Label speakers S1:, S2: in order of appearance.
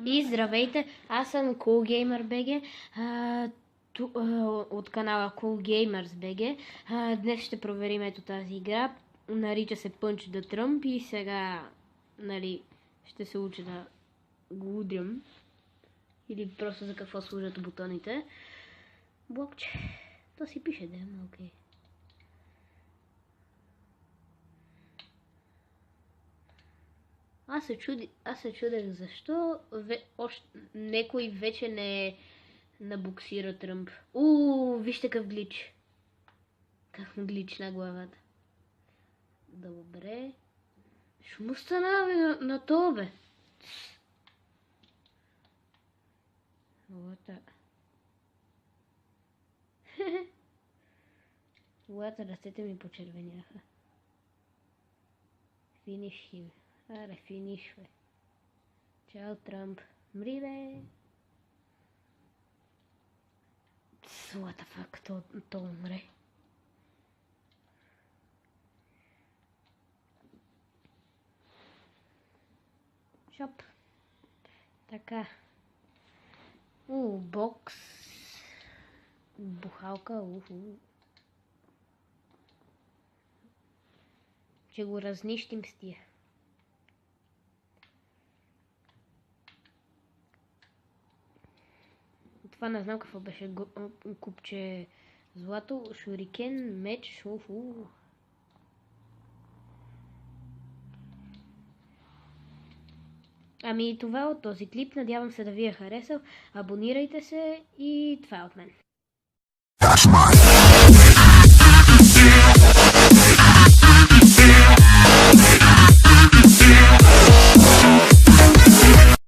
S1: И здравейте, аз съм CoolGamerBG от канала CoolGamersBG. Днес ще проверим ето тази игра. Нарича се Punch the Trump и сега ще се уча да го удрям. Или просто за какво служат бутоните. Блокче. То си пише, да, но окей. Аз се чудех защо некой вече не набуксира Тръмп. Вижте какъв глич. Как му глич на главата. Добре. Ще му стана на то, бе. Лата, ръцете ми почервеняха. Финиш хим. Аре, финиш, бе. Чао, Тръмп. Мри, бе. What the fuck, то умре. Шоп. Така. Бокс. Бухалка, Че го разнищим с тия. Това не знам какво беше. Купче злато, шурикен, меч, Ами това е от този клип. Надявам се да ви е харесал. Абонирайте се и това е от мен.